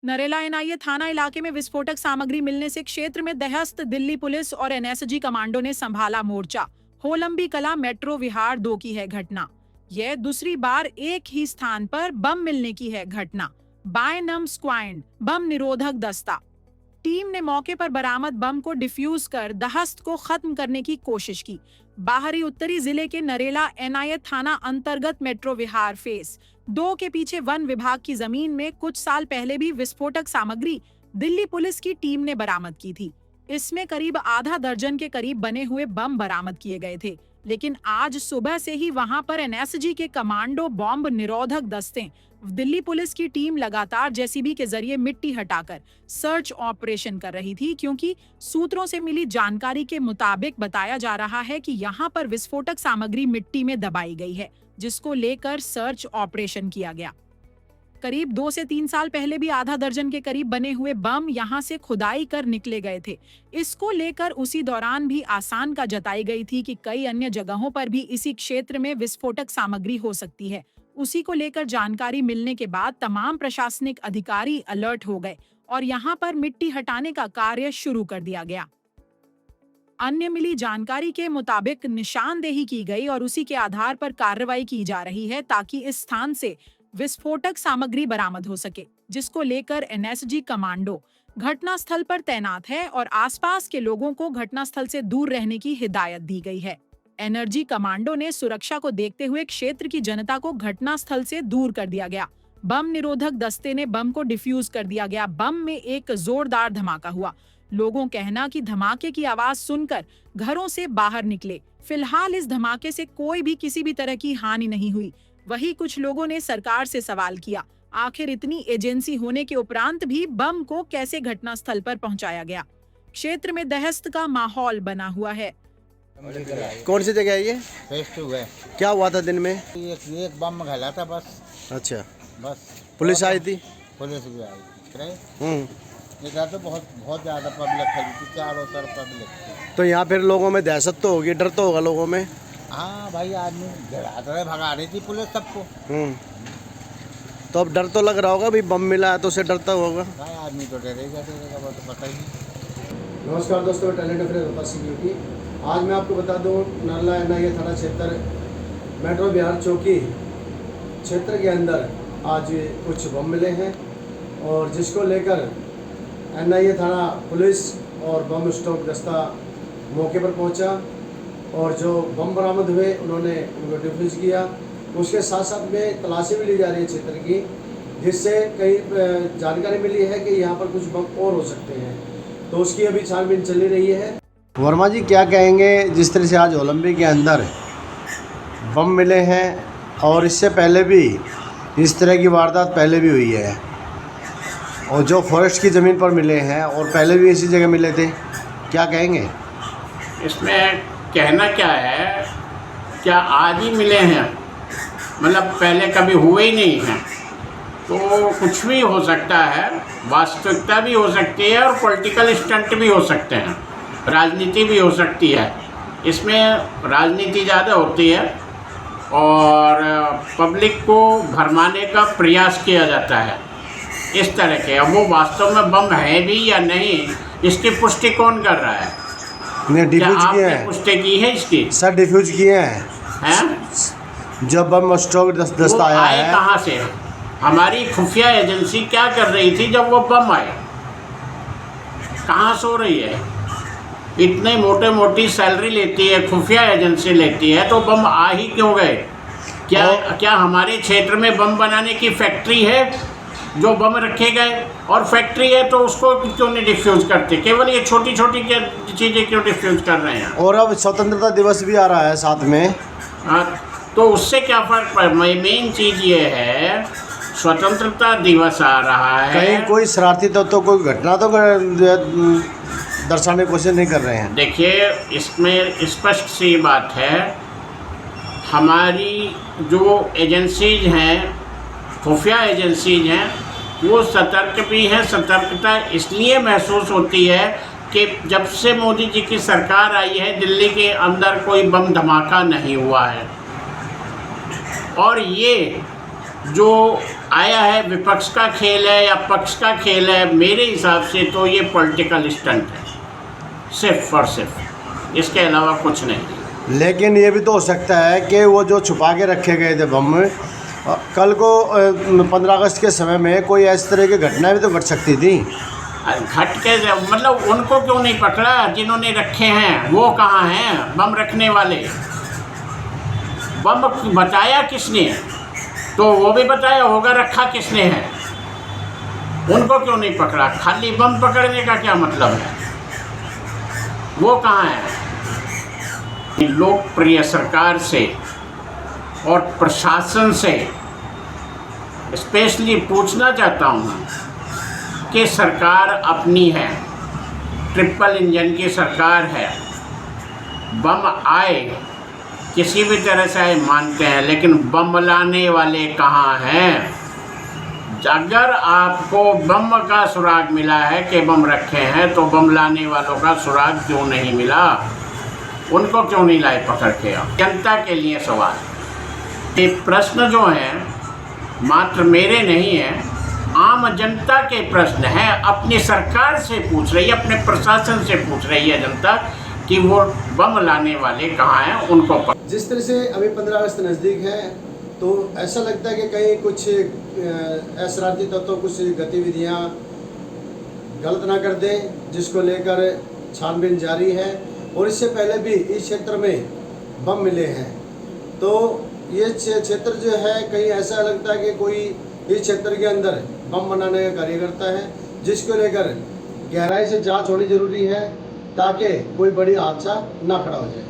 Narela NIA थाना इलाके में विस्फोटक सामग्री मिलने से क्षेत्र में दहश्त। दिल्ली पुलिस और एनएसजी कमांडो ने संभाला मोर्चा। होलंबी कला मेट्रो विहार 2 की है घटना। यह दूसरी बार एक ही स्थान पर बम मिलने की है घटना। बायनम स्क्वाड बम निरोधक दस्ता टीम ने मौके पर बरामद बम को डिफ्यूज कर दहश्त को खत्म करने की कोशिश की। बाहरी उत्तरी जिले के नरेला एनआईए थाना अंतर्गत मेट्रो विहार फेस 2 के पीछे वन विभाग की जमीन में कुछ साल पहले भी विस्फोटक सामग्री दिल्ली पुलिस की टीम ने बरामद की थी। इसमें करीब आधा दर्जन के करीब बने हुए बम बरामद किए गए थे, लेकिन आज सुबह से ही वहां पर एनएसजी के कमांडो बॉम्ब निरोधक दस्ते दिल्ली पुलिस की टीम लगातार जेसीबी के जरिए मिट्टी हटाकर सर्च ऑपरेशन कर रही थी, क्योंकि सूत्रों से मिली जानकारी के मुताबिक बताया जा रहा है कि यहां पर विस्फोटक सामग्री मिट्टी में दबाई गई है, जिसको लेकर सर्च ऑपरेशन किया गया। करीब 2 से 3 साल पहले भी आधा दर्जन के करीब बने हुए बम यहां से खुदाई कर निकले गए थे। इसको लेकर उसी दौरान भी आशंका जताई गई थी कि कई अन्य जगहों पर भी इसी क्षेत्र में विस्फोटक सामग्री हो सकती है। उसी को लेकर जानकारी मिलने के बाद तमाम प्रशासनिक अधिकारी अलर्ट हो गए और यहां पर मिट्टी हटाने का कार्य शुरू कर दिया गया। अन्य मिली जानकारी के मुताबिक निशानदेही की गई और उसी के आधार पर कार्रवाई की जा रही है, ताकि इस स्थान से विस्फोटक सामग्री बरामद हो सके, जिसको लेकर एनएसजी कमांडो घटनास्थल पर तैनात है और आसपास के लोगों को घटनास्थल से दूर रहने की हिदायत दी गई है। एनर्जी कमांडो ने सुरक्षा को देखते हुए क्षेत्र की जनता को घटनास्थल से दूर कर दिया गया। बम निरोधक दस्ते ने बम को डिफ्यूज कर दिया गया। बम में एक जोरदार धमाका हुआ। लोगों कहना कि धमाके की आवाज सुनकर घरों से बाहर निकले। फिलहाल इस धमाके से कोई भी किसी भी तरह की हानि नहीं हुई। वही कुछ लोगों ने सरकार से सवाल किया, आखिर इतनी एजेंसी होने के उपरांत भी बम को कैसे घटनास्थल पर पहुंचाया गया। क्षेत्र में दहश्त का माहौल बना हुआ है। कौन सी जगह है ये? फेस 2 है। क्या हुआ था दिन में? एक बम घला था बस। अच्छा, बस पुलिस आई थी? पुलिस भी आई हम्म। इधर तो बहुत ज़्यादा पब्लिक खड़ी थी, चारों तरफ पब्लिक थी। तो यहाँ फिर लोगों में दहशत तो होगी, डर तो होगा लोगों में? हाँ भाई, आदमी भगा रही थी पुलिस सबको। तो अब डर तो लग रहा होगा, भी बम मिला है तो उसे डरता होगा। भाई आदमी तो डरेगा वो तो पता ही नहीं। नमस्कार दोस्तों, टैलेंट सिक्योरिटी। आज मैं आपको बता दूं, नरेला एनआईए थाना क्षेत्र मेट्रो विहार चौकी क्षेत्र के अंदर आज कुछ बम मिले हैं और जिसको लेकर एनआईए थाना पुलिस और बम स्टॉक दस्ता मौके पर पहुंचा और जो बम बरामद हुए उन्होंने उनको डिफ्यूज किया। उसके साथ साथ में तलाशी भी ली जा रही है क्षेत्र की, जिससे कई जानकारी मिली है कि यहाँ पर कुछ बम और हो सकते हैं, तो उसकी अभी छानबीन चली रही है। वर्मा जी, क्या कहेंगे जिस तरह से आज ओलंपिक के अंदर बम मिले हैं और इससे पहले भी इस तरह की वारदात पहले भी हुई है और जो फॉरेस्ट की ज़मीन पर मिले हैं और पहले भी इसी जगह मिले थे, क्या कहेंगे? इसमें कहना क्या है, क्या आज ही मिले हैं? मतलब पहले कभी हुए ही नहीं हैं, तो कुछ भी हो सकता है। वास्तविकता भी हो सकती है और पॉलिटिकल स्टंट भी हो सकते हैं, राजनीति भी हो सकती है। इसमें राजनीति ज़्यादा होती है और पब्लिक को भरमाने का प्रयास किया जाता है इस तरह के। अब वो वास्तव में बम है भी या नहीं, इसकी पुष्टि कौन कर रहा है? डिफ्यूज किए हैं? पुष्टि की है इसकी? सर, डिफ्यूज किए हैं। जब बम स्टॉक दस्ता आया है, कहाँ से? हमारी खुफिया एजेंसी क्या कर रही थी जब वो बम आए? कहाँ सो रही है? इतने मोटी सैलरी लेती है, खुफिया एजेंसी लेती है, तो बम आ ही क्यों गए? क्या हमारे क्षेत्र में बम बनाने की फैक्ट्री है जो बम रखे गए? और फैक्ट्री है तो उसको क्यों नहीं डिफ्यूज करते? केवल ये छोटी छोटी चीज़ें क्यों डिफ्यूज कर रहे हैं? और अब स्वतंत्रता दिवस भी आ रहा है साथ में, तो उससे क्या फर्क पड़? मेन चीज़ ये है, स्वतंत्रता दिवस आ रहा है, कहीं कोई शरारती तत्व कोई घटना तो दर्शाने की कोशिश नहीं कर रहे हैं। देखिए, इसमें स्पष्ट सी बात है, हमारी जो एजेंसीज हैं, खुफिया एजेंसीज हैं, वो सतर्क भी हैं। सतर्कता इसलिए महसूस होती है कि जब से मोदी जी की सरकार आई है, दिल्ली के अंदर कोई बम धमाका नहीं हुआ है। और ये जो आया है, विपक्ष का खेल है या पक्ष का खेल है, मेरे हिसाब से तो ये पॉलिटिकल स्टंट है, सिर्फ और सिर्फ, इसके अलावा कुछ नहीं। लेकिन ये भी तो हो सकता है कि वो जो छुपा के रखे गए थे बम, कल को 15 अगस्त के समय में कोई इस तरह की घटनाएं भी तो घट सकती थी। घट के मतलब उनको क्यों नहीं पकड़ा जिन्होंने रखे हैं? वो कहाँ हैं बम रखने वाले? बम बताया किसने? तो वो भी बताया होगा रखा किसने है, उनको क्यों नहीं पकड़ा? खाली बम पकड़ने का क्या मतलब है? वो कहाँ है? लोकप्रिय सरकार से और प्रशासन से स्पेशली पूछना चाहता हूँ कि सरकार अपनी है, ट्रिपल इंजन की सरकार है, बम आए किसी भी तरह से आए मानते हैं, लेकिन बम लाने वाले कहाँ हैं? अगर आपको बम का सुराग मिला है कि बम रखे हैं, तो बम लाने वालों का सुराग क्यों नहीं मिला? उनको क्यों नहीं लाए पकड़ के? जनता के लिए सवाल। ये प्रश्न जो हैं मात्र मेरे नहीं हैं, आम जनता के प्रश्न हैं। अपनी सरकार से पूछ रही है, अपने प्रशासन से पूछ रही है जनता कि वो बम लाने वाले कहाँ हैं, उनको पकड़। जिस तरह से अभी 15 अगस्त नज़दीक है, तो ऐसा लगता है कि कहीं कुछ शरारती तत्व कुछ गतिविधियां गलत ना कर दें, जिसको लेकर छानबीन जारी है। और इससे पहले भी इस क्षेत्र में बम मिले हैं, तो ये क्षेत्र जो है कहीं ऐसा लगता है कि कोई इस क्षेत्र के अंदर बम बनाने का कार्य करता है, जिसको लेकर गहराई से जांच होनी जरूरी है ताकि कोई बड़ी हादसा ना खड़ा हो जाए।